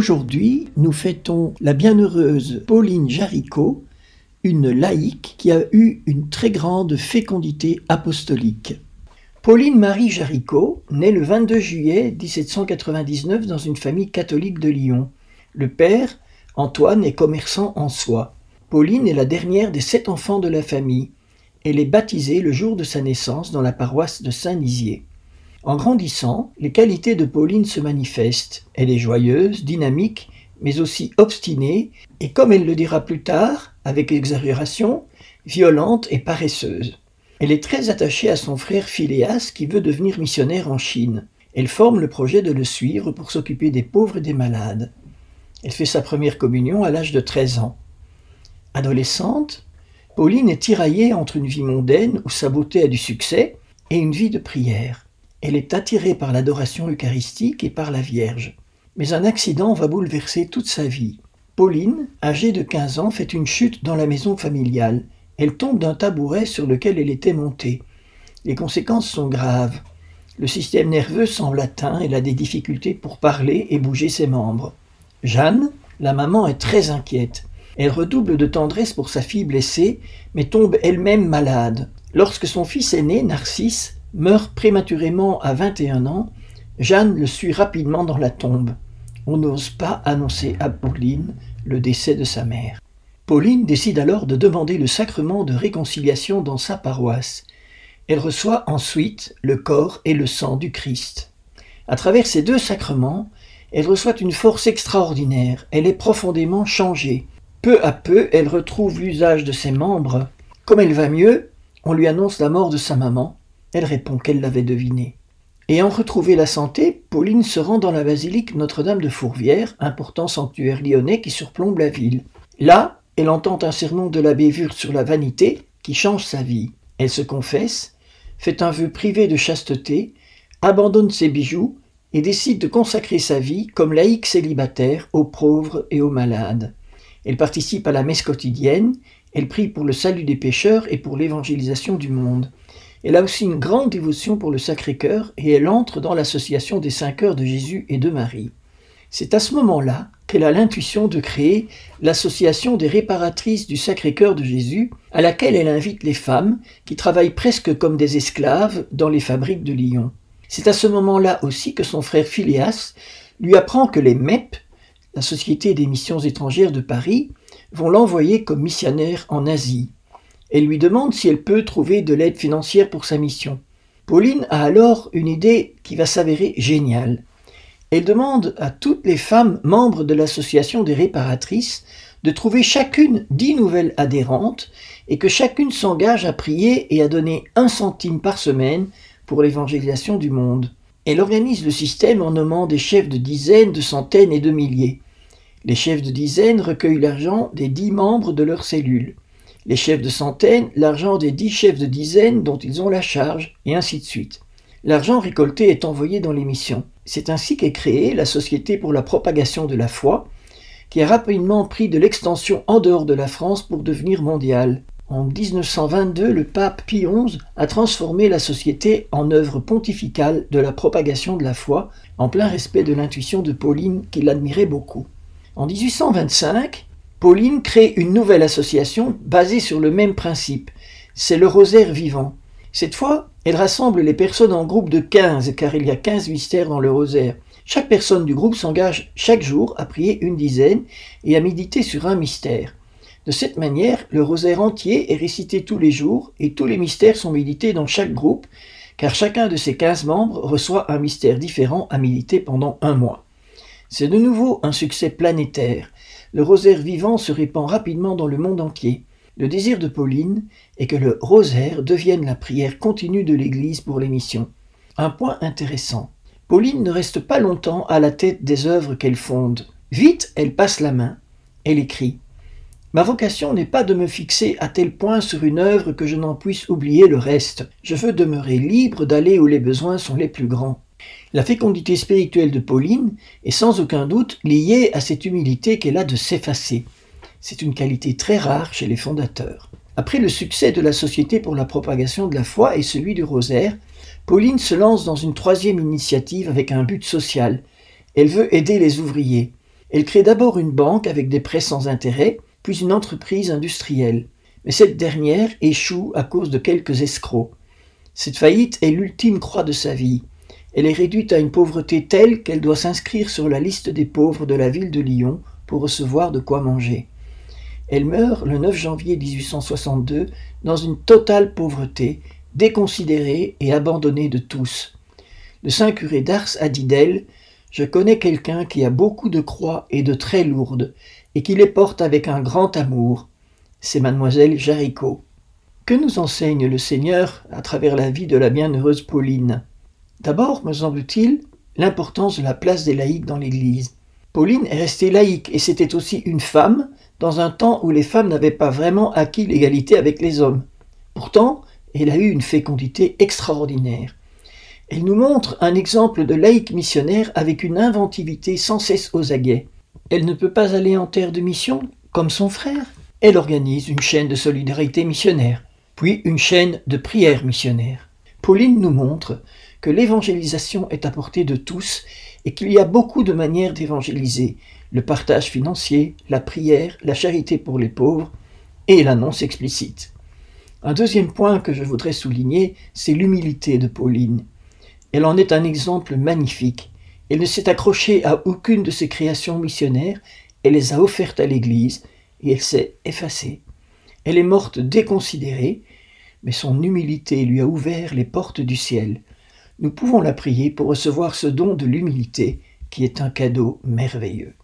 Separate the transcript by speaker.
Speaker 1: Aujourd'hui, nous fêtons la bienheureuse Pauline Jaricot, une laïque qui a eu une très grande fécondité apostolique. Pauline Marie Jaricot naît le 22 juillet 1799 dans une famille catholique de Lyon. Le père, Antoine, est commerçant en soie. Pauline est la dernière des 7 enfants de la famille. Elle est baptisée le jour de sa naissance dans la paroisse de Saint-Nizier. En grandissant, les qualités de Pauline se manifestent. Elle est joyeuse, dynamique, mais aussi obstinée, et comme elle le dira plus tard, avec exagération, violente et paresseuse. Elle est très attachée à son frère Philéas qui veut devenir missionnaire en Chine. Elle forme le projet de le suivre pour s'occuper des pauvres et des malades. Elle fait sa première communion à l'âge de 13 ans. Adolescente, Pauline est tiraillée entre une vie mondaine où sa beauté a du succès et une vie de prière. Elle est attirée par l'adoration eucharistique et par la Vierge. Mais un accident va bouleverser toute sa vie. Pauline, âgée de 15 ans, fait une chute dans la maison familiale. Elle tombe d'un tabouret sur lequel elle était montée. Les conséquences sont graves. Le système nerveux semble atteint, elle a des difficultés pour parler et bouger ses membres. Jeanne, la maman, est très inquiète. Elle redouble de tendresse pour sa fille blessée, mais tombe elle-même malade. Lorsque son fils aîné, Narcisse, meurt prématurément à 21 ans, Jeanne le suit rapidement dans la tombe. On n'ose pas annoncer à Pauline le décès de sa mère. Pauline décide alors de demander le sacrement de réconciliation dans sa paroisse. Elle reçoit ensuite le corps et le sang du Christ. À travers ces 2 sacrements, elle reçoit une force extraordinaire. Elle est profondément changée. Peu à peu, elle retrouve l'usage de ses membres. Comme elle va mieux, on lui annonce la mort de sa maman. Elle répond qu'elle l'avait deviné. Ayant retrouvé la santé, Pauline se rend dans la basilique Notre-Dame de Fourvière, important sanctuaire lyonnais qui surplombe la ville. Là, elle entend un sermon de l'abbé Wurtz sur la vanité qui change sa vie. Elle se confesse, fait un vœu privé de chasteté, abandonne ses bijoux et décide de consacrer sa vie comme laïque célibataire aux pauvres et aux malades. Elle participe à la messe quotidienne, elle prie pour le salut des pécheurs et pour l'évangélisation du monde. Elle a aussi une grande dévotion pour le Sacré-Cœur et elle entre dans l'association des 5 Heures de Jésus et de Marie. C'est à ce moment-là qu'elle a l'intuition de créer l'association des réparatrices du Sacré-Cœur de Jésus, à laquelle elle invite les femmes qui travaillent presque comme des esclaves dans les fabriques de Lyon. C'est à ce moment-là aussi que son frère Philéas lui apprend que les MEP, la Société des missions étrangères de Paris, vont l'envoyer comme missionnaire en Asie. Elle lui demande si elle peut trouver de l'aide financière pour sa mission. Pauline a alors une idée qui va s'avérer géniale. Elle demande à toutes les femmes membres de l'association des réparatrices de trouver chacune 10 nouvelles adhérentes et que chacune s'engage à prier et à donner 1 centime par semaine pour l'évangélisation du monde. Elle organise le système en nommant des chefs de dizaines, de centaines et de milliers. Les chefs de dizaines recueillent l'argent des 10 membres de leur cellule. Les chefs de centaines, l'argent des 10 chefs de dizaines dont ils ont la charge, et ainsi de suite. L'argent récolté est envoyé dans les missions. C'est ainsi qu'est créée la Société pour la propagation de la foi, qui a rapidement pris de l'extension en dehors de la France pour devenir mondiale. En 1922, le pape Pie XI a transformé la Société en œuvre pontificale de la propagation de la foi, en plein respect de l'intuition de Pauline, qui l'admirait beaucoup. En 1825, Pauline crée une nouvelle association basée sur le même principe. C'est le Rosaire vivant. Cette fois, elle rassemble les personnes en groupe de 15, car il y a 15 mystères dans le Rosaire. Chaque personne du groupe s'engage chaque jour à prier une dizaine et à méditer sur un mystère. De cette manière, le Rosaire entier est récité tous les jours et tous les mystères sont médités dans chaque groupe, car chacun de ces 15 membres reçoit un mystère différent à méditer pendant 1 mois. C'est de nouveau un succès planétaire. Le Rosaire vivant se répand rapidement dans le monde entier. Le désir de Pauline est que le Rosaire devienne la prière continue de l'Église pour les missions. Un point intéressant. Pauline ne reste pas longtemps à la tête des œuvres qu'elle fonde. Vite, elle passe la main. Elle écrit « Ma vocation n'est pas de me fixer à tel point sur une œuvre que je n'en puisse oublier le reste. Je veux demeurer libre d'aller où les besoins sont les plus grands. » La fécondité spirituelle de Pauline est sans aucun doute liée à cette humilité qu'elle a de s'effacer. C'est une qualité très rare chez les fondateurs. Après le succès de la Société pour la propagation de la foi et celui du Rosaire, Pauline se lance dans une 3e initiative avec un but social. Elle veut aider les ouvriers. Elle crée d'abord une banque avec des prêts sans intérêt, puis une entreprise industrielle. Mais cette dernière échoue à cause de quelques escrocs. Cette faillite est l'ultime croix de sa vie. Elle est réduite à une pauvreté telle qu'elle doit s'inscrire sur la liste des pauvres de la ville de Lyon pour recevoir de quoi manger. Elle meurt le 9 janvier 1862 dans une totale pauvreté, déconsidérée et abandonnée de tous. Le saint curé d'Ars a dit d'elle « Je connais quelqu'un qui a beaucoup de croix et de très lourdes, et qui les porte avec un grand amour. C'est mademoiselle Jaricot. » Que nous enseigne le Seigneur à travers la vie de la bienheureuse Pauline? D'abord, me semble-t-il, l'importance de la place des laïcs dans l'Église. Pauline est restée laïque et c'était aussi une femme dans un temps où les femmes n'avaient pas vraiment acquis l'égalité avec les hommes. Pourtant, elle a eu une fécondité extraordinaire. Elle nous montre un exemple de laïque missionnaire avec une inventivité sans cesse aux aguets. Elle ne peut pas aller en terre de mission, comme son frère. Elle organise une chaîne de solidarité missionnaire, puis une chaîne de prière missionnaire. Pauline nous montre que l'évangélisation est à portée de tous et qu'il y a beaucoup de manières d'évangéliser, le partage financier, la prière, la charité pour les pauvres et l'annonce explicite. Un deuxième point que je voudrais souligner, c'est l'humilité de Pauline. Elle en est un exemple magnifique. Elle ne s'est accrochée à aucune de ses créations missionnaires, elle les a offertes à l'Église et elle s'est effacée. Elle est morte déconsidérée, mais son humilité lui a ouvert les portes du ciel. Nous pouvons la prier pour recevoir ce don de l'humilité qui est un cadeau merveilleux.